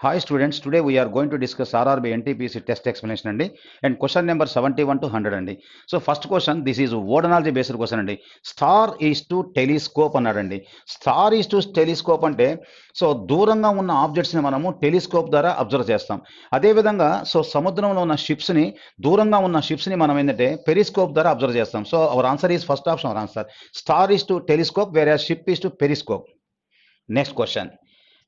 Hi students, today we are going to discuss RRB NTPC test explanation and question number 71 to 100 So first question, this is odonology based question Star is to telescope అన్నాడండి. Star is to telescope అంటే so దూరంగా ఉన్న objects ని మనము telescope ద్వారా observe చేస్తాం. అదే విధంగా సో సముద్రంలో ఉన్న షిప్స్ ని దూరంగా ఉన్న షిప్స్ ని మనం ఏంటంటే పెరిస్కోప్ ద్వారా అబ్జర్వ్ చేస్తాం. So our answer is first option our answer. Star is to telescope whereas ship is to periscope. Next question.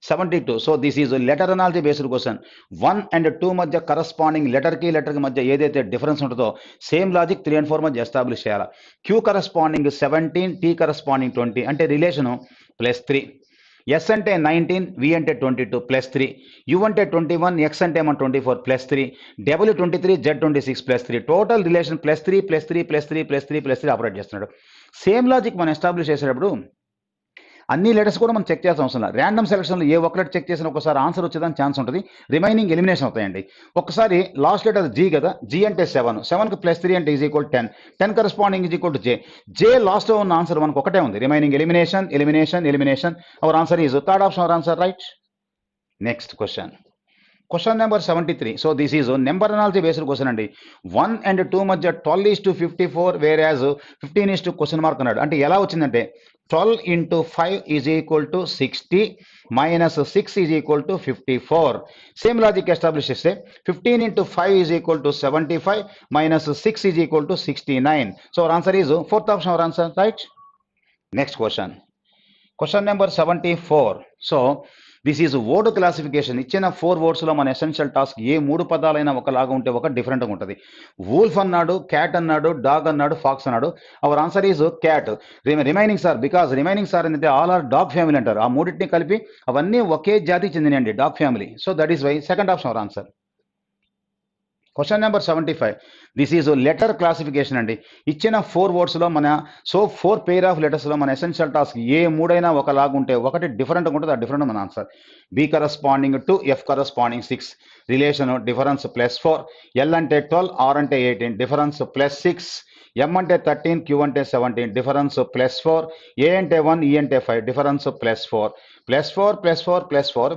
72. So this is a letter analogy based question. 1 and 2 మధ్య corresponding letter కి మధ్య ఏదైతే difference ఉంటుందో same logic 3 and 4 మధ్య establish చేయాలి. Q corresponding 17, T corresponding 20 అంటే relation +3. S అంటే 19, V అంటే 22 +3. U అంటే 21, X అంటే 24 +3. W 23, Z 26 +3. Total relation +3 operate చేస్తున్నాడు. సేమ్ లాజిక్ మనం ఎస్టాబ్లిష్ చేసేటప్పుడు అన్ని లెటర్స్ కూడా మనం చెక్ చేయాల్సిన అవసరం లేదు. ర్యాండమ్ సెలక్షన్లో ఏ ఒక్క లెటర్ చెక్ చేసిన ఒకసారి ఆన్సర్ వచ్చేదానికి ఛాన్స్ ఉంటుంది, రిమైనింగ్ ఎలిమినేషన్ అవుతాయండి. ఒకసారి లాస్ట్ లెటర్ జీ కదా, జీ అంటే 7, 7కి +3 అంటే is equal 10, 10 corresponding is equal to J. J లాస్ట్లో ఉన్న ఆన్సర్ మనకు ఒకటే ఉంది, remaining elimination. Our answer is third option our answer, right. Next question. Question number 73. So this is a number analogy based question అండి. 1 and 2 మధ్య 12 is to 54 whereas 15 is to question mark అన్నాడు. అంటే ఎలా వచ్చిందంటే 12 into 5 is equal to 60 minus 6 is equal to 54. Same logic establish చేస్తే 15 into 5 is equal to 75 minus 6 is equal to 69. So our answer is fourth option our answer, right. Next question. Question number 74. So this is word classification. ఇచ్చిన 4 వర్డ్స్లో మన essential task ఏ 3 పదాలైనా ఒకలాగా ఉంటే ఒక డిఫరెంట్గా ఉంటుంది. Wolf అన్నాడు, cat అన్నాడు, డాగ్ అన్నాడు, ఫాక్స్ అన్నాడు. Our answer is cat. Remaining sir, because remaining sir ఏంటంటే ఆల్ ఆర్ డాగ్ ఫ్యామిలీ అంటారు. ఆ మూడింటిని కలిపి అవన్నీ ఒకే జాతికి చెందినండి, dog family. So that is why second option our answer. Question number 75. This is letter classification అండి. ఇచ్చిన 4 వర్డ్స్లో మన 4 పెయిర్ ఆఫ్ లెటర్స్లో మన ఎసెన్షియల్ టాస్క్ ఏ 3 ఒకలాగా ఉంటే ఒకటి డిఫరెంట్గా ఉంటుంది, ఆ డిఫరెంట్ మన answer. B corresponding to, F corresponding 6, relation difference +4, L అంటే 12, ఆర్ అంటే 18, డిఫరెన్స్ +6, ఎం అంటే 13, క్యూ అంటే 17, డిఫరెన్స్ +4, ఏ అంటే 1, ఈ అంటే 5, difference +4,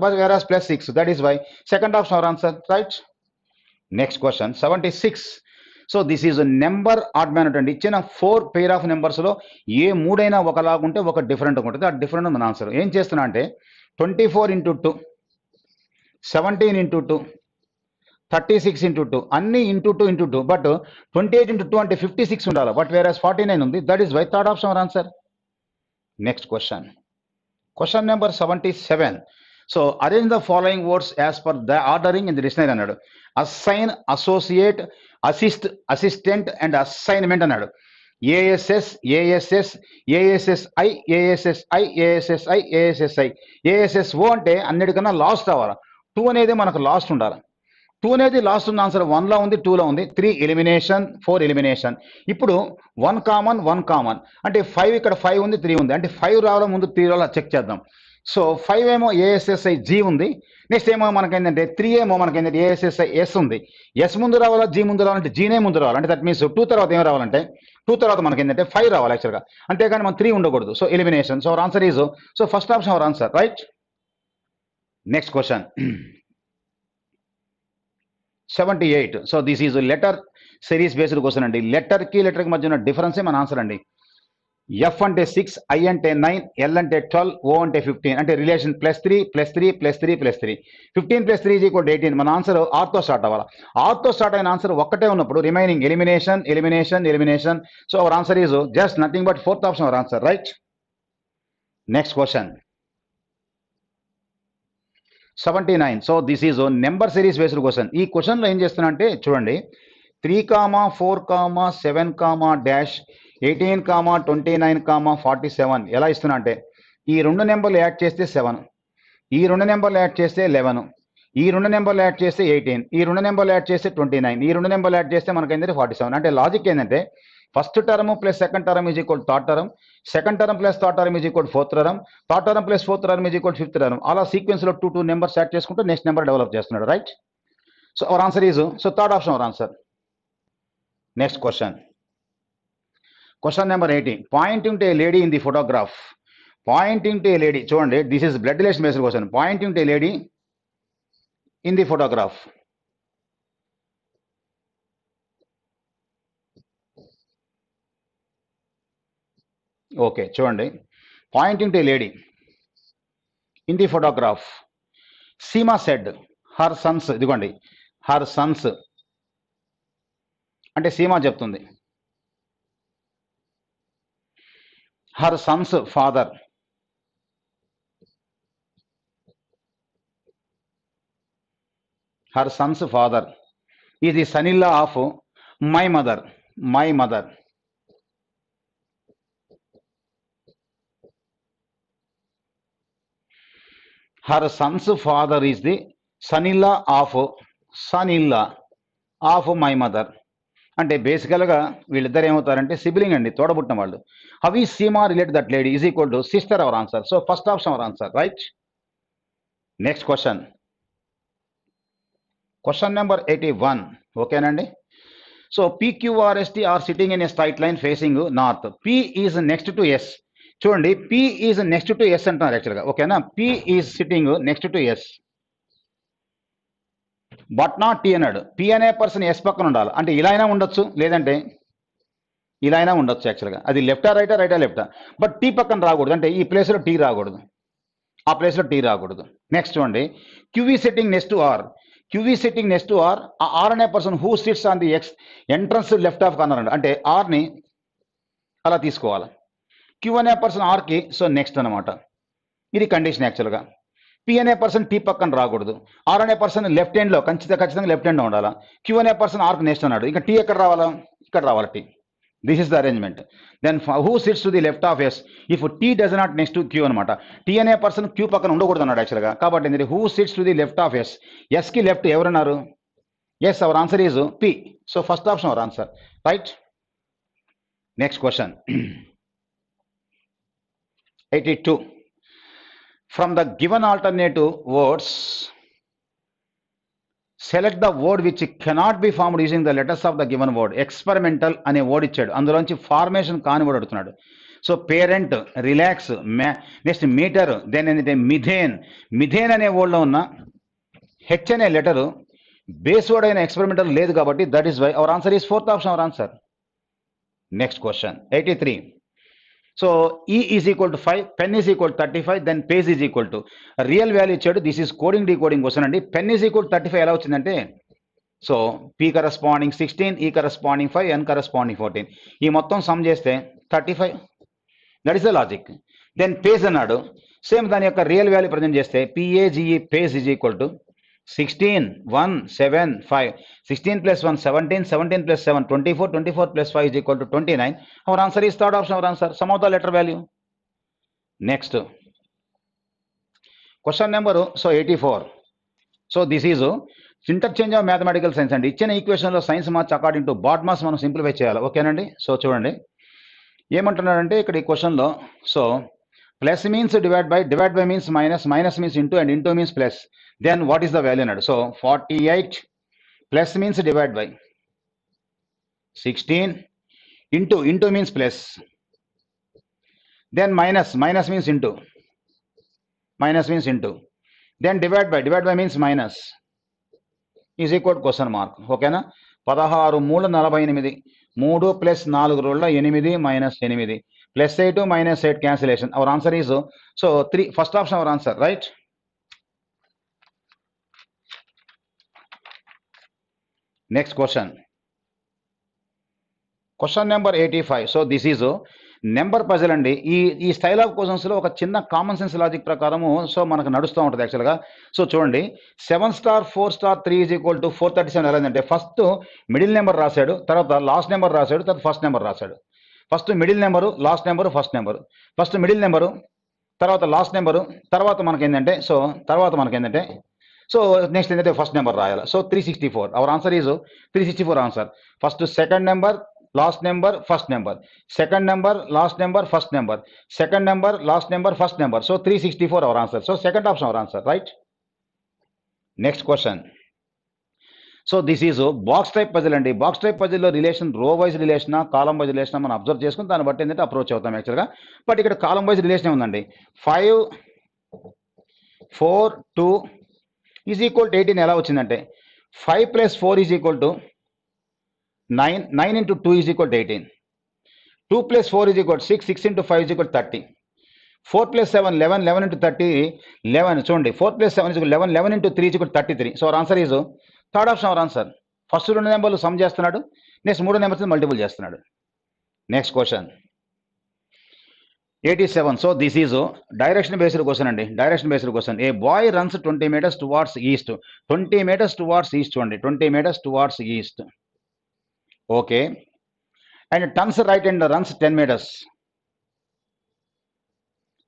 but whereas +6, that is why second option our answer, right. Next question 76. So this is number odd man అండి. ఇచ్చిన 4 pair of నెంబర్స్లో ఏ 3 ఒకలాగుంటే ఒక డిఫరెంట్గా ఉంటుంది, ఆ డిఫరెంట్ మన ఆన్సర్. ఏం చేస్తున్నా అంటే 24 into 2, 17 into 2, 36 into 2, అన్ని into 2, బట్ 28 into 2 అంటే 56 ఉండాలి, బట్ వేరే 49 ఉంది, that is why third option our answer. Next question. Question number 77. So arrange the following words as per the ordering in the dictionary అన్నాడు. Assign, associate, assist, assistant and assignment అన్నాడు. A S S, A S S, A S S I, A S S I, A S S I, A S S I, A S S O అంటే అన్నిటికన్నా last అవ్వాలి. 2 అనేది మనకు last ఉండాలి. 2 అనేది last ఉన్న ఆన్సర్ 1లో ఉంది, 2లో ఉంది. 3 ఎలిమినేషన్, 4 ఎలిమినేషన్. ఇప్పుడు 1 కామన్ అంటే 5 ఇక్కడ 5 ఉంది, 3 ఉంది, అంటే 5 రావాలో ముందు 3 రావాలో చెక్ చేద్దాం. సో 5 ఏమో ఏఎస్ఎస్ఐ జీ ఉంది, నెక్స్ట్ ఏమో మనకేంటంటే 3 ఏమో మనకేంటంటే ఏఎస్ఎస్ఐ ఎస్ ఉంది. ఎస్ ముందు రావాలా, జీ ముందు రావాలంటే జీనే ముందు రావాలి, అంటే దట్ మీన్స్ 2 తర్వాత ఏం రావాలంటే 2 తర్వాత మనకేంటంటే 5 రావాలి యాక్చువల్గా, అంతేగాని మనం 3 ఉండకూడదు. So elimination. So our answer is so first option our answer, right. Next question 78. So this is letter series based question అండి. లెటర్కి మధ్య ఉన్న డిఫరెన్సే మన ఆన్సర్ అండి. ఎఫ్ అంటే 6, ఐ అంటే 9, ఎల్ అంటే 12, ఓ అంటే 15, అంటే రిలేషన్ +3, +3, +3, +3. 15 + 3 = 18. మన ఆన్సర్ ఆర్తో స్టార్ట్ అవ్వాలి. ఆర్తో స్టార్ట్ అయిన ఆన్సర్ ఒక్కటే ఉన్నప్పుడు remaining elimination. So our answer is just nothing but fourth option our answer, right. Next question 79. So this is number series based question. ఈ క్వశ్చన్లో ఏం చేస్తున్నా అంటే చూడండి, 3, 4, 7, డాష్ 18, 29, 47 ఎలా ఇస్తున్నా అంటే ఈ 2 నెంబర్లు యాడ్ చేస్తే 7, ఈ 2 నెంబర్లు యాడ్ చేస్తే 11, ఈ 2 నెంబర్లు యాడ్ చేస్తే 18, ఈ 2 నెంబర్లు యాడ్ చేస్తే 29, ఈ 2 నెంబర్లు యాడ్ చేస్తే మనకి ఏంటంటే 47. అంటే లాజిక్ ఏంటంటే first term plus second term is equal third term, second term plus third term is equal fourth term, third term plus fourth term is equal fifth term. అలా సీక్వెన్స్లో 2 నెంబర్స్ యాడ్ చేసుకుంటూ next number develop చేస్తున్నాడు, right. So our answer is so third option our answer. Next question. Question number 80. Pointing to a lady in the photograph. Pointing to a lady. చూడండి, this is blood relation based question. Pointing to A lady in the photograph. Okay, చూడండి, pointing to a lady in the photograph. Seema said her sons, ఇదిగోండి, her sons అంటే సీమా చెప్తుంది, her sons father, her sons father is the son-in-law of my mother, my mother. Her son's father is the son-in-law of my mother. అంటే బేసికల్గా వీళ్ళిద్దరు ఏమవుతారంటే sibling అండి, తోడబుట్టిన వాళ్ళు. How is Seema relate that lady is equal to sister our answer. So first option our answer, right. Next question, question number 81. ఓకేనండి. So PQRST are sitting in a straight line facing north. P is next to S. చూడండి, P is next to S అంటున్నారు యాక్చువల్గా. ఓకేనా, P is sitting next to S but not T అన్నాడు. P అనే person S పక్కన ఉండాలి. అంటే ఇలా అయినా ఉండొచ్చు, లేదంటే ఇలా అయినా ఉండొచ్చు యాక్చువల్గా. అది లెఫ్టా రైటా, రైటా లెఫ్టా, బట్ T పక్కన రాకూడదు. అంటే ఈ ప్లేస్లో T రాకూడదు, ఆ ప్లేస్లో T రాకూడదు. నెక్స్ట్ చూడండి, QV setting next to R. QV setting next to R. ఆ ఆర్ అనే person who sits on the X entrance left of corner. అంటే ఆర్ని అలా తీసుకోవాలి. Q అనే పర్సన్ ఆర్కి సో నెక్స్ట్ అనమాట. ఇది కండిషన్ యాక్చువల్గా. P అనే పర్సన్ T పక్కన రాకూడదు. R అనే పర్సన్ లెఫ్ట్ హ్యాండ్లో ఖచ్చితంగా లెఫ్ట్ హ్యాండ్లో ఉండాలా. Q అనే పర్సన్ ఆర్కి నెక్స్ట్ అన్నాడు. ఇంకా T ఎక్కడ రావాలా, ఇక్కడ రావాలి T. This is the arrangement. Then who sits to the left of S if T does not next to Q అనమాట. T అనే పర్సన్ Q పక్కన ఉండకూడదు అన్నాడు యాక్చువల్గా. కాబట్టి ఏంటి, who sits to the left of S. ఎస్కి లెఫ్ట్ ఎవరున్నారు, S. Our answer is P. So first option our answer, right. Next question 82. From the given alternative words, select the word which cannot be formed using the letters of the given word. Experimental అనే word ఇచ్చాడు, అందులోంచి formation కాని word అడుగుతున్నాడు. So parent, relax, next meter, then ఏంటంటే methane అనే వర్డ్లో ఉన్న H అనే లెటరు బేస్ వర్డ్ అయిన ఎక్స్పెరిమెంటల్ లేదు కాబట్టి that is why our answer is fourth option our answer. Next question 83. So E is equal to 5, pen is equal 35, then page is equal to real value ఇచ్చాడు. This is coding decoding question అండి. Pen is equal 35 ఎలా వచ్చిందంటే, so P corresponding 16, E corresponding 5, N corresponding 14. ఈ మొత్తం sum చేస్తే 35. That is the logic. Then page అన్నాడు, same దాని యొక్క రియల్ వాల్యూ ప్రజెంట్ చేస్తే PAGE page is equal to 16, 1, 7, 5. 16 plus 1, 17, 17 plus 7, 24, 24 plus 5 is equal to 29. Our answer is third option, our answer. Sum of the letter value. Next. Question number 84. So this is interchange of mathematical science and ఇచ్చిన ఈక్వేషన్లో signs మార్చ్ according to BODMAS మనం simplify చేయాలి. ఓకేనండి. So చూడండి ఏమంటున్నాడంటే ఇక్కడ ఈ క్వశ్చన్లో, so plus means divide by means minus, minus means into, and into means plus. Then what is the value అన్నాడు. So 48 plus means divide by 16 into means plus, then minus means into, then divide by means minus is equal question mark. ఓకేనా. 16 3 48, 3 plus 4 Rolla 8 minus 8 plus 8 minus 8 cancellation. Hour answer is so 3, first option our answer, right. Next question, question number 85. So this is number puzzle అండి. ఈ style of క్వశ్చన్స్లో ఒక చిన్న common sense logic ప్రకారము so మనకు నడుస్తూ ఉంటుంది యాక్చువల్గా. సో చూడండి 7 star 4 star 3 is equal to 437 ఎలా అంటే, ఫస్ట్ మిడిల్ నెంబర్ రాశాడు, తర్వాత లాస్ట్ నెంబర్ రాశాడు, తర్వాత ఫస్ట్ నెంబర్ రాశాడు. First middle number, last number, first number, first middle number, తర్వాత లాస్ట్ నెంబరు, తర్వాత మనకేంటంటే సో నెక్స్ట్ ఏంటంటే ఫస్ట్ నెంబర్ రాయాలి. So 364. Hour answer is 364 answer. First second number, last number, first number, second number, last number, first number, second number, last number, first number. So 364 hour answer. So second option our answer, right. Next question, so this is box type puzzle అండి. Box type పజిల్లో relation row wise రిలేషనా, column wise రిలేషనా మనం observe చేసుకుని దాన్ని బట్టి ఏంటంటే approach అవుతాం యాక్చువల్గా. బట్ ఇక్కడ కాలం వైజ్ రిలేషన్ ఉందండి. 5, 4, 2, ఈజ్ ఈక్వల్ టు 18 ఎలా వచ్చిందంటే 5 + 4 is equal to 9, 9 × 2 is equal to 18, 2 + 4 is equal 6, 6 × 5 is equal 30, 4 + 7 11, 11 × 30 11 చూడండి 4 + 7 is equal 11, 11 × 3 is equal 33. So our answer is third option our answer. First 2 నెంబర్లు సమ్ చేస్తున్నాడు, next 3 numbers multiple చేస్తున్నాడు. Next question 87. So this is direction based question అండి. Direction based question. A boy runs 20 meters towards east. 20 meters towards east చూడండి, 20 meters towards east. Okay, and turns right and runs 10 meters,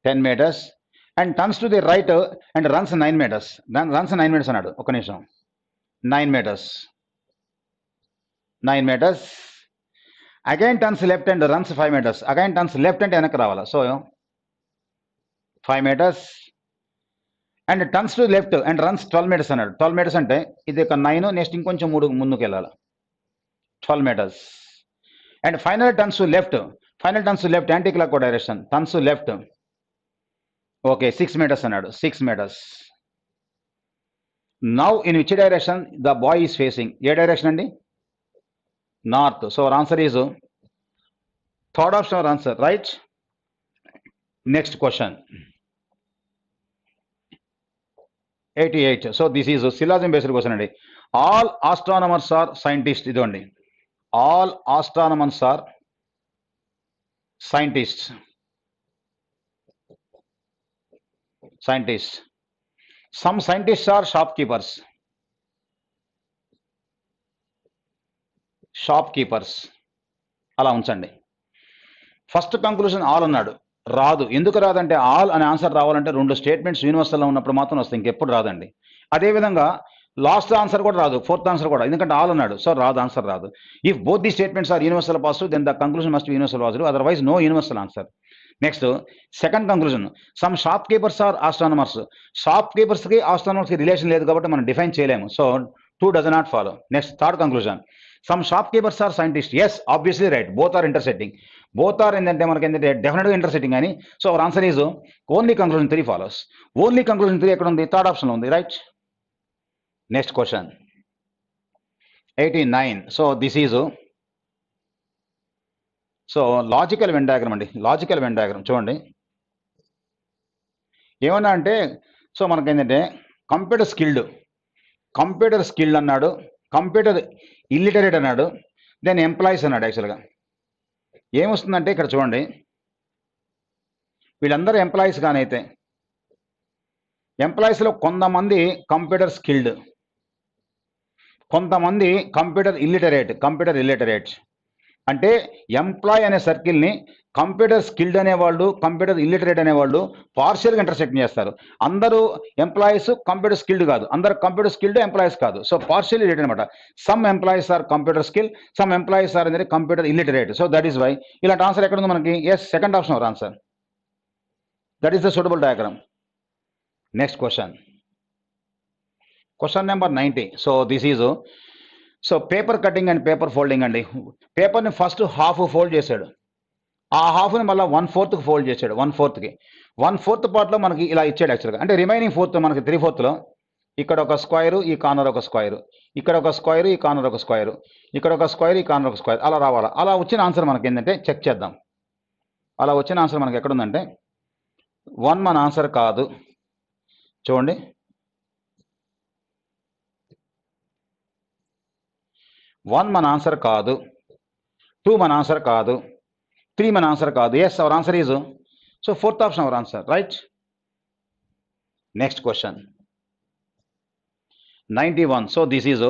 10 meters, and turns to the right and runs 9 meters. Runs 9 meters అన్నాడు, ఒక నిమిషం. 9 meters, 9 meters. Again turns left and runs 5 meters. Again turns left అంటే వెనక్కి రావాలా, so 5 meters, and turns to left and runs 12 meters అన్నాడు. 12 meters అంటే ఇది ఒక 9, నెక్స్ట్ ఇంకొంచెం 3 ముందుకు వెళ్ళాలి, 12 meters. And final turns to left, final turns to left anti clock direction, turns to left. Okay, 6 meters అన్నాడు, 6 meters. Now in which direction the boy is facing. ఏ direction అండి? North. So our answer is third option our answer, right. Next question 88. So this is syllogism based question అండి. All astronomers are scientist. ఇదండి, all astronomers are scientist. scientists. Some scientists are shopkeepers. Shopkeepers. అలా ఉంచండి. First conclusion all అన్నాడు, రాదు. ఎందుకు రాదంటే all అనే answer రావాలంటే 2 స్టేట్మెంట్స్ యూనివర్సల్లో ఉన్నప్పుడు మాత్రం వస్తాయి, ఇంకెప్పుడు రాదండి. అదేవిధంగా లాస్ట్ ఆన్సర్ కూడా రాదు, ఫోర్త్ ఆన్సర్ కూడా, ఎందుకంటే ఆల్ అన్నాడు, సో రాదు, ఆన్సర్ రాదు. If both the statements are universal positive then the conclusion must be universal positive, otherwise no universal answer. Next second conclusion, some shopkeepers are astronomers. షాప్ కీపర్స్కి ఆస్ట్రానమర్స్కి relation లేదు కాబట్టి మనం డిఫైన్ చేయలేము, so 2 does not follow. Next third conclusion, some shopkeepers are scientist. Yes, obviously right, both are intersecting. Both are ఏంటంటే మనకి ఏంటంటే డెఫినెట్గా ఇంటర్సెక్టింగ్ అని. So our answer is only conclusion 3 follows. Only conclusion 3 ఎక్కడ ఉంది? Third ఆప్షన్లో ఉంది, right. Next question 89. So this is logical Venn diagram అండి. లాజికల్ వెన్ డయాగ్రామ్ చూడండి ఏమన్నా అంటే, సో మనకి ఏంటంటే కంప్యూటర్ స్కిల్డ్ అన్నాడు, కంప్యూటర్ ఇల్లిటరేట్ అన్నాడు, దెన్ ఎంప్లాయీస్ అన్నాడు. యాక్చువల్గా ఏమొస్తుందంటే ఇక్కడ చూడండి, వీళ్ళందరూ ఎంప్లాయీస్ కానైతే ఎంప్లాయీస్లో కొంతమంది కంప్యూటర్ స్కిల్డ్, కొంతమంది కంప్యూటర్ ఇల్లిటరేట్. అంటే ఎంప్లాయ్ అనే సర్కిల్ని కంప్యూటర్ స్కిల్డ్ అనేవాళ్ళు, కంప్యూటర్ ఇల్లిటరేట్ అనేవాళ్ళు పార్షియల్గా ఇంటర్సెక్ట్ చేస్తారు. అందరూ ఎంప్లాయీస్ కంప్యూటర్ స్కిల్డ్ కాదు, అందరూ కంప్యూటర్ స్కిల్డ్ ఎంప్లాయీస్ కాదు, సో పార్షియల్ ఇల్లిటరేట్ అనమాట. Some employees are computer skill, some employees are అనేది computer illiterate. So that is why ఇలాంటి ఆన్సర్ ఎక్కడ ఉంది మనకి? Yes, second option our answer. That is the suitable diagram. Next question number 90. So this is paper cutting and paper folding అండి. పేపర్ని first half fold చేశాడు, ఆ హాఫ్ని మళ్ళీ 1/4కి fold చేశాడు. 1/4 పార్ట్లో మనకి ఇలా ఇచ్చాడు యాక్చువల్గా. అంటే రిమైనింగ్ 4 మనకి 3/4లో ఇక్కడ ఒక స్క్వైరు, ఈ కార్నర్ ఒక స్క్వైరు, ఇక్కడ ఒక స్క్వైరు, ఈ కార్నర్ ఒక స్క్వైరు, ఇక్కడ ఒక స్క్వైర్, ఈ కార్నర్ ఒక స్క్వైర్, అలా రావాలా. అలా వచ్చిన ఆన్సర్ మనకి ఏంటంటే చెక్ చేద్దాం. అలా వచ్చిన ఆన్సర్ మనకి ఎక్కడుందంటే 1 మన ఆన్సర్ కాదు. చూడండి 1 మన ఆన్సర్ కాదు, 2 మన ఆన్సర్ కాదు, 3 మన ఆన్సర్ కాదు. Yes, our answer is fourth option our answer, right. Next question 91. So this is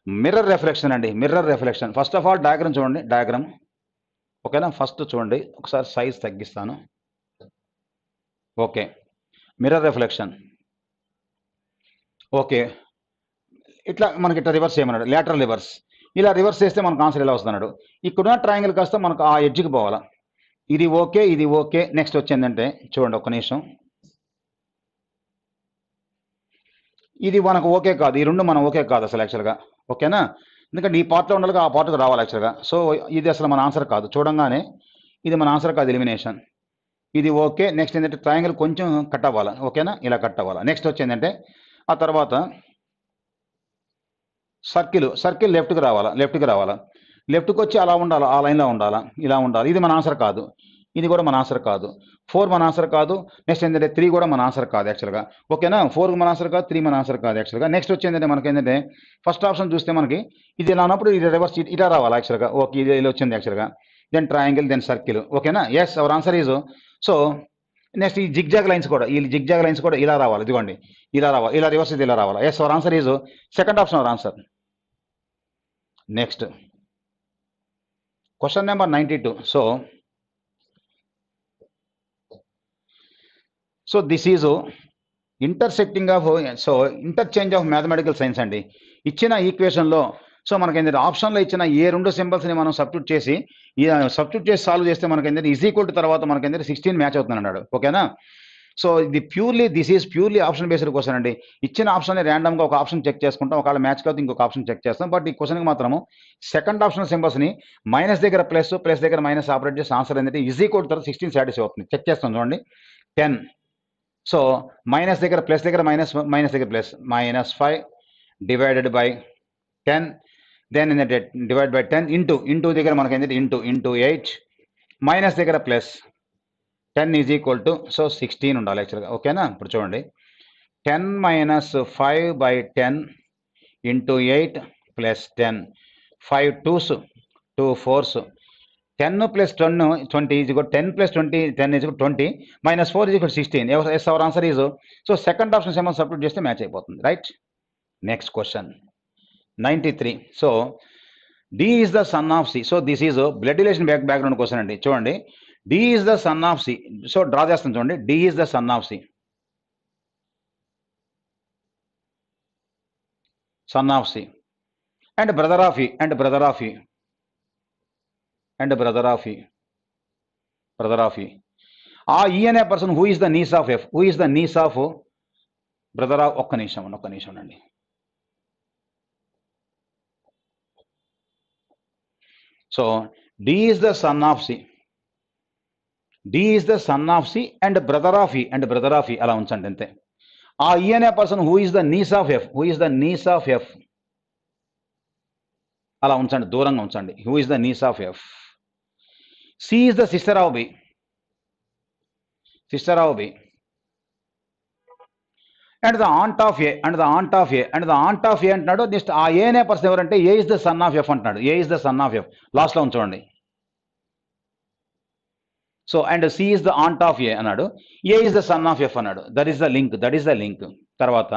mirror reflection అండి. Mirror reflection. First of all diagram చూడండి, డయాగ్రామ్ ఓకేనా. ఫస్ట్ చూడండి, ఒకసారి సైజ్ తగ్గిస్తాను. Okay, mirror reflection. ఓకే, ఇట్లా మనకి ఇట్లా రివర్స్ చేయమన్నాడు, లేటరల్ రివర్స్. ఇలా రివర్స్ చేస్తే మనకు ఆన్సర్ ఎలా వస్తున్నాడు? ఇక్కడున్న ట్రయాంగిల్ కాస్త మనకు ఆ ఎడ్జ్కి పోవాలా. ఇది ఓకే, ఇది ఓకే. నెక్స్ట్ వచ్చిందంటే చూడండి, ఒక్క నిమిషం, ఇది మనకు ఓకే కాదు, ఈ 2 మనం ఓకే కాదు అసలు యాక్చువల్గా, ఓకేనా. ఎందుకంటే ఈ పార్ట్లో ఉండాలిగా, ఆ పార్ట్కి రావాలి యాక్చువల్గా. సో ఇది అసలు మన ఆన్సర్ కాదు, చూడంగానే ఇది మన ఆన్సర్ కాదు, ఎలిమినేషన్. ఇది ఓకే. నెక్స్ట్ ఏంటంటే ట్రయాంగిల్ కొంచెం కట్ అవ్వాలి, ఓకేనా, ఇలా కట్ అవ్వాలి. నెక్స్ట్ వచ్చిందంటే ఆ తర్వాత సర్కిల్ లెఫ్ట్కి రావాలా, లెఫ్ట్కి వచ్చి అలా ఉండాలి, ఆ లైన్లో ఉండాలా, ఇలా ఉండాలి. ఇది మన ఆన్సర్ కాదు, ఇది కూడా మన ఆన్సర్ కాదు. 4 మన ఆన్సర్ కాదు. నెక్స్ట్ ఏంటంటే 3 కూడా మన ఆన్సర్ కాదు యాక్చువల్గా. ఓకేనా, 4 మన ఆన్సర్ కాదు, 3 మన ఆన్సర్ కాదు యాక్చువల్గా. నెక్స్ట్ వచ్చి ఏంటంటే మనకి ఏంటంటే ఫస్ట్ ఆప్షన్ చూస్తే మనకి ఇది ఇలా ఉన్నప్పుడు ఇది రివర్స్ ఇటా రావాలి యాక్చువల్గా. ఓకే, ఇది ఇలా వచ్చింది యాక్చువల్గా. Then triangle, then circle. ఓకేనా, yes, our answer is. So next ఈ జిగ్జాగ్ లైన్స్ కూడా ఇలా రావాలి, ఇదిగోండి ఇలా రావాలి, ఇలా రివర్స్ ఇది ఇలా రావాలి. Yes, our answer is second option our answer. Next question number 92. So this is interchange of mathematical science అండి. ఇచ్చిన ఈక్వేషన్లో సో మనకేంటంటే ఆప్షన్లో ఇచ్చిన ఏ 2 సింబల్స్ని మనం సబ్స్టిట్యూట్ చేసి సాల్వ్ చేస్తే మనకేంటంటే ఈజ్ ఈక్వల్ టు తర్వాత మనకేంటంటే 16 మ్యాచ్ అవుతుంది అన్నాడు. ఓకేనా, so this is purely option based question అండి. ఇచ్చిన ఆప్షన్ ర్యాండమ్గా ఒక ఆప్షన్ చెక్ చేసుకుంటాం, ఒకవేళ మ్యాచ్ కాదు ఇంకొక ఆప్షన్ చెక్ చేస్తాం. బట్ ఈ క్వశ్చన్కి మాత్రము సెకండ్ ఆప్షన్ సింబల్స్ని మైనస్ దగ్గర ప్లస్, ప్లస్ దగ్గర మైనస్ ఆపరేట్ చేసి ఆన్సర్ ఏంటంటే ఈజ్ ఈక్వల్ టు 16 సాటిస్ఫై అవుతుంది. చెక్ చేస్తాం చూడండి. 10. సో మైనస్ దగ్గర ప్లస్ దగ్గర మైనస్, మైనస్ దగ్గర ప్లస్, -5 డివైడెడ్ బై 10, దెన్ ఏంటంటే డివైడ్ బై 10 ఇంటూ దగ్గర మనకి ఏంటంటే ఇంటూ 8, మైనస్ దగ్గర ప్లస్ 10 ఈజ్ ఈక్వల్ టు 16 ఉండాలి యాక్చువల్గా. ఓకేనా, ఇప్పుడు చూడండి 10 - 5 by 10 into 8 plus 10, 5 2s 2 4s, 10 + 20 is equal 10 + 20 10 is equal 20, -4 is equal 16. Yes, our answer is. So second option symbol substitute చేస్తే మ్యాచ్ అయిపోతుంది, right. Next question 93. So D is the son of C. So this is blood relation background question అండి. చూడండి, D is the son of C. So draw చేస్తాను చూడండి. D is the son of C. Son of C. And brother of E. And brother of E. And brother of E. Brother of E. E అనే person who is the niece of F. Who is the niece of brother of. ఒక్క నిమిషం అండి. So D is the son of C. D is the son of C and brother of E. And brother of E అలా ఉంచండి అంతే. E అనే person who is the niece of F. Who is the niece of F అలా ఉంచండి, దూరంగా ఉంచండి. Who is the niece of F. C is the sister of B. Sister of B. And the aunt of A. And the aunt of A. And the aunt of A అంటున్నాడు. Next ఆ A అనే person ఎవరంటే A is the son of F అంటున్నాడు. A is the son of F లాస్ట్లో ఉంచండి. So and C is the aunt of A అన్నాడు. A is the son of F అన్నాడు. That is the link. తర్వాత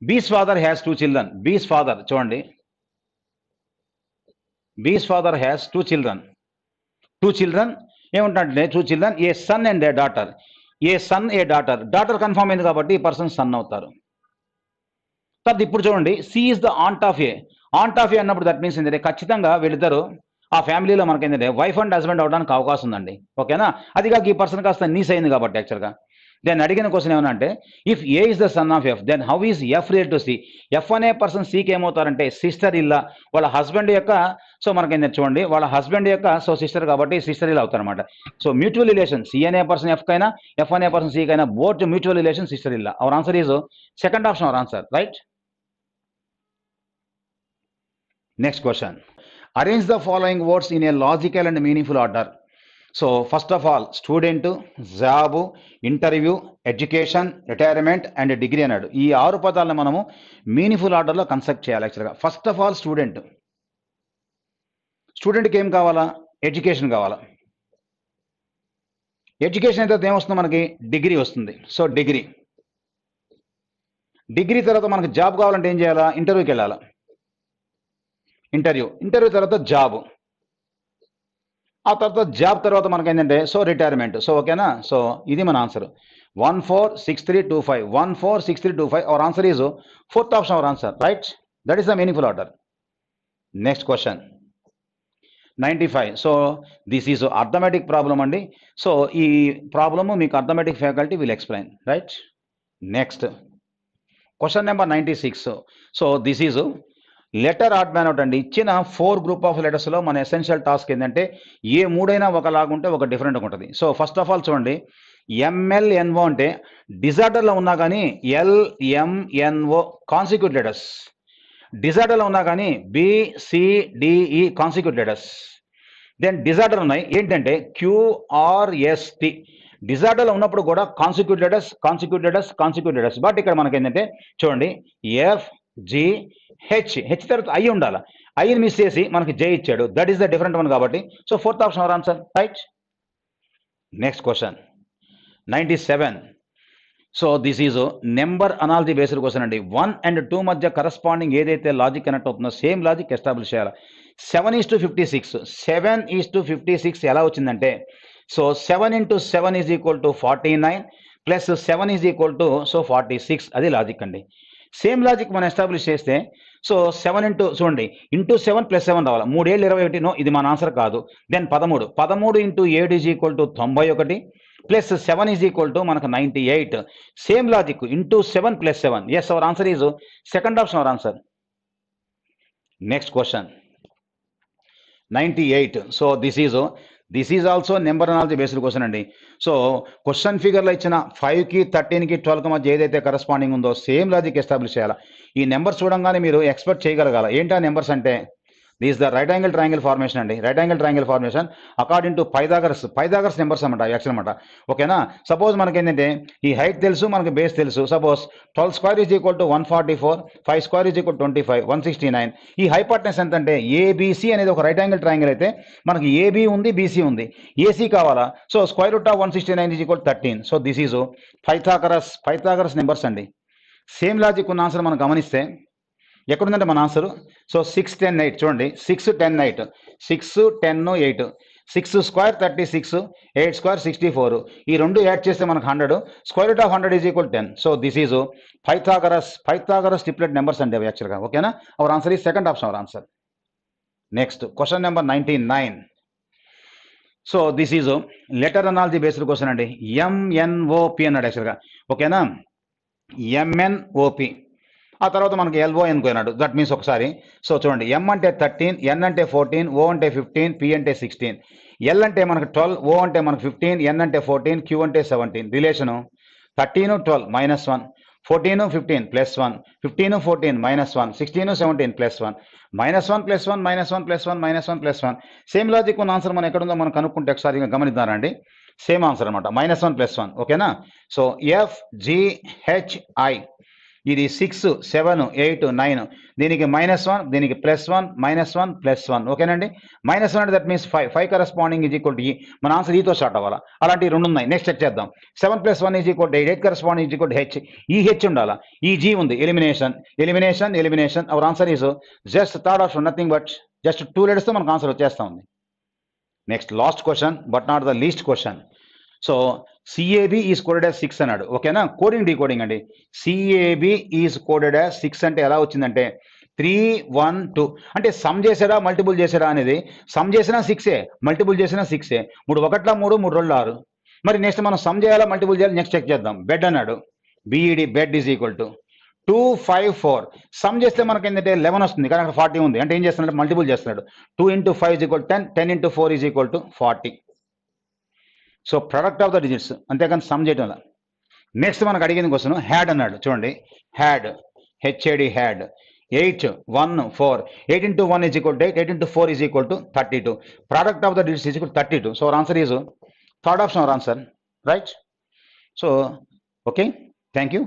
B's father has 2 children. B's father చూడండి, B's father has 2 children. 2 children ఏముంటాడంటే 2 children, a son and a daughter. A sun a daughter. Daughter confirm అయింది కాబట్టి ఈ person son అవుతారు. తర్వాత ఇప్పుడు చూడండి, C is the aunt of A. Aunt of A అన్నప్పుడు దట్ మీన్స్ ఏంటంటే ఖచ్చితంగా వీళ్ళిద్దరు ఆ ఫ్యామిలీలో మనకి ఏంటంటే వైఫ్ అండ్ హస్బెండ్ అవడానికి అవకాశం ఉందండి. ఓకేనా, అది కాక ఈ పర్సన్ కాస్త నీస్ అయింది కాబట్టి యాక్చువల్గా. దెన్ అడిగిన క్వశ్చన్ ఏమన్నా అంటే if A is the son of F then how is F related to C. F అనే పర్సన్ సికి ఏమవుతారంటే సిస్టర్ ఇల్లా, వాళ్ళ హస్బెండ్ యొక్క. సో మనకి చూడండి, వాళ్ళ హస్బెండ్ యొక్క సిస్టర్ కాబట్టి సిస్టర్ ఇలా అవుతారనమాట. సో మ్యూచువల్ రిలేషన్ సి అనే పర్సన్ ఎఫ్ కైనా, ఎఫ్ అనే పర్సన్ సి కైనా బోత్ మ్యూచువల్ రిలేషన్ సిస్టర్ ఇల్లా. Hour answer is second option our answer, right. Next question, arrange the following words in a logical and meaningful order. So first of all student, job, interview, education, retirement and degree అన్నాడు. ఈ 6 పదాలను మనము meaningful ఆర్డర్లో construct చేయాలి యాక్చువల్గా. First of all student. స్టూడెంట్కి ఏం కావాలా? ఎడ్యుకేషన్ కావాలా. ఎడ్యుకేషన్ అయితే ఏమొస్తుంది మనకి? డిగ్రీ వస్తుంది. సో డిగ్రీ తర్వాత మనకి జాబ్ కావాలంటే ఏం చేయాలా? ఇంటర్వ్యూకి వెళ్ళాలా. ఇంటర్వ్యూ తర్వాత జాబ్. ఆ తర్వాత జాబ్ తర్వాత మనకి ఏంటంటే సో రిటైర్మెంట్. సో ఓకేనా. సో ఇది మన answer 146325. 146325. Hour answer is fourth option our answer, right. That is the meaningful order. Next question 95. So this is arithmetic problem అండి. సో ఈ ప్రాబ్లము మీకు arithmetic faculty will explain, right. Next question number 96. So this is letter odd man out అండి. ఇచ్చిన 4 group of లెటర్స్లో మన essential task ఏంటంటే ఏ 3 అయినా ఒకలాగుంటే ఒక డిఫరెంట్గా ఉంటుంది. సో ఫస్ట్ ఆఫ్ ఆల్ చూడండి, ఎంఎల్ఎన్ఓ అంటే డిజార్డర్లో ఉన్నా కానీ ఎల్ఎంఎన్ఓ కాన్సిక్యూటివ్ లెటర్స్, డిజార్డర్లో ఉన్నా కానీ BCDE consecutive letters. Then disorder ఉన్నాయి ఏంటంటే క్యూఆర్ఎస్టి, డిజార్డర్లో ఉన్నప్పుడు కూడా కాన్సిక్యూటివ్ లెటర్స్. బట్ ఇక్కడ మనకి ఏంటంటే చూడండి ఎఫ్ జి హెచ్ తర్వాత ఐ ఉండాలి, ఐని మిస్ చేసి మనకి జే ఇచ్చాడు, that is the different one కాబట్టి so fourth option our answer right. Next question 97. So this is number analogy based question అండి. 1 and 2 మధ్య కరస్పాండింగ్ ఏదైతే లాజిక్ కనెక్ట్ అవుతుందో సేమ్ లాజిక్ ఎస్టాబ్లిష్ చేయాలి. 7:56, 7:56 ఎలా వచ్చిందంటే so 7 into 7 is equal to 49 plus 7 is equal to so 46, అది logic అండి. Same logic మనం ఎస్టాబ్లిష్ చేస్తే సో 7 into చూడండి ఇంటూ 7 + 7 రావాలి, 3 7 21, నో ఇది మన ఆన్సర్ కాదు. Then 13 into 7 is equal to 91 plus 7 is equal to మనకు 98. Same logic into 7 + 7, yes our answer is second option our answer. Next question 98. So this is also number analogy based question అండి. సో క్వశ్చన్ ఫిగర్లో ఇచ్చిన 5కి 13కి 12కి మధ్య ఏదైతే కరస్పాండింగ్ ఉందో సేమ్ లాజిక్ ఎస్టాబ్లిష్ చేయాలి. ఈ నెంబర్ చూడంగానే మీరు ఎక్స్పెక్ట్ చేయగలగాల ఏంటా నెంబర్స్ అంటే this the right angle triangle formation అండి. Right angle triangle formation according to Pythagoras numbers అనమాట యాక్చువల్ అనమాట. ఓకేనా, సపోజ్ మనకి ఏంటంటే ఈ హైట్ తెలుసు, మనకి బేస్ తెలుసు. Suppose 12² is equal to 144, 5² is equal 25, 169. ఈ హైపార్టెన్స్ ఎంత అంటే ఏబిసి అనేది ఒక రైట్ యాంగిల్ ట్రయాంగిల్ అయితే మనకి ఏబి ఉంది, బీసీ ఉంది, ఏసీ కావాలా. So √169 is equal 13. So this is Pythagoras numbers అండి. సేమ్ లాజిక్ ఉన్న ఆన్సర్ మనం గమనిస్తే ఎక్కడుందంటే మన ఆన్సర్ సో 6 10 8 చూడండి 6 10 8 6 10 8 6 స్క్వేర్ 36, 8 స్క్వేర్ 64, ఈ రెండు యాడ్ చేస్తే మనకు 100, √100 is equal 10. So this is Pythagoras triplet numbers అండి అవి యాక్చువల్గా. ఓకేనా, hour answer is second option our answer. Next question number 99. So this is letter analogy based question అండి. ఎంఎన్ఓపి అన్నాడు యాక్చువల్గా. ఓకేనా, ఎంఎన్ఓపి ఆ తర్వాత మనకి ఎల్ఓఎన్ పోయినాడు. దట్ మీన్స్ ఒకసారి సో చూడండి ఎం అంటే 13, ఎన్ అంటే 14, ఓ అంటే 15, పి అంటే 16. ఎల్ అంటే మనకు 12, ఓ అంటే మనకు 15, ఎన్ అంటే 14, క్యూ అంటే 17. రిలేషను 13 12 -1, 14 15 +1, 15 14 -1, 16 17 +1, -1 +1 -1 +1 -1 +1. సేమ్ లాజిక్ ఉన్న ఆన్సర్ మనం ఎక్కడుందో మనం కనుక్కుంటే ఒకసారి గమనిద్దారండి. సేమ్ ఆన్సర్ అనమాట, -1 +1. ఓకేనా, సో FGHI ఇది 6 7 8 9, దీనికి -1, దీనికి +1 -1 +1. ఓకేనండి, -1 అంటే that means 5 corresponding is equal to ఈ, మన ఆన్సర్ ఈతో స్టార్ట్ అవ్వాలా. అలాంటి రెండు ఉన్నాయి. నెక్స్ట్ చెక్ చేద్దాం. 7 + 1 is equal to 8 corresponding is equal to H, ఈ హెచ్ ఉండాలా, ఈ జీ ఉంది, elimination. Our answer is just third option, nothing but just 2 letters మనకు ఆన్సర్ వచ్చేస్తా ఉంది. Next last question but not the least question. So CAB is coded as 6 అన్నాడు. ఓకేనా, coding decoding అండి. సిఏబి ఈజ్ కోడెడ్ యాజ్ 6 అంటే ఎలా వచ్చిందంటే 3 1 2 అంటే సమ్ చేసాడా మల్టిపుల్ చేసాడా అనేది, సమ్ చేసినా 6, మల్టిపుల్ చేసినా 6. 3 1 3, 3 2 6. మరి నెక్స్ట్ మనం సమ్ చేయాలా మల్టిపుల్ చేయాలి, నెక్స్ట్ చెక్ చేద్దాం. బెడ్ అన్నాడు, BED bed is equal to 2 5 4. Sum చేస్తే మనకి ఏంటంటే 11 వస్తుంది, కానీ అక్కడ 40 ఉంది. అంటే ఏం చేస్తున్నాడు, మల్టిపుల్ చేస్తున్నాడు. 2 × 5 is equal 10, 10 × 4 is equal to 40. So product of the digits, అంతేకాని సమ్ చేయటం. నెక్స్ట్ మనకు అడిగింది క్వశ్చన్ హ్యాడ్ అన్నాడు. చూడండి had, H A D had 8 1 4, 8 × 1 is equal to 8, 8 × 4 is equal to 32. Product of the digits is equal 32. So our answer is third option our answer right. So okay, thank you.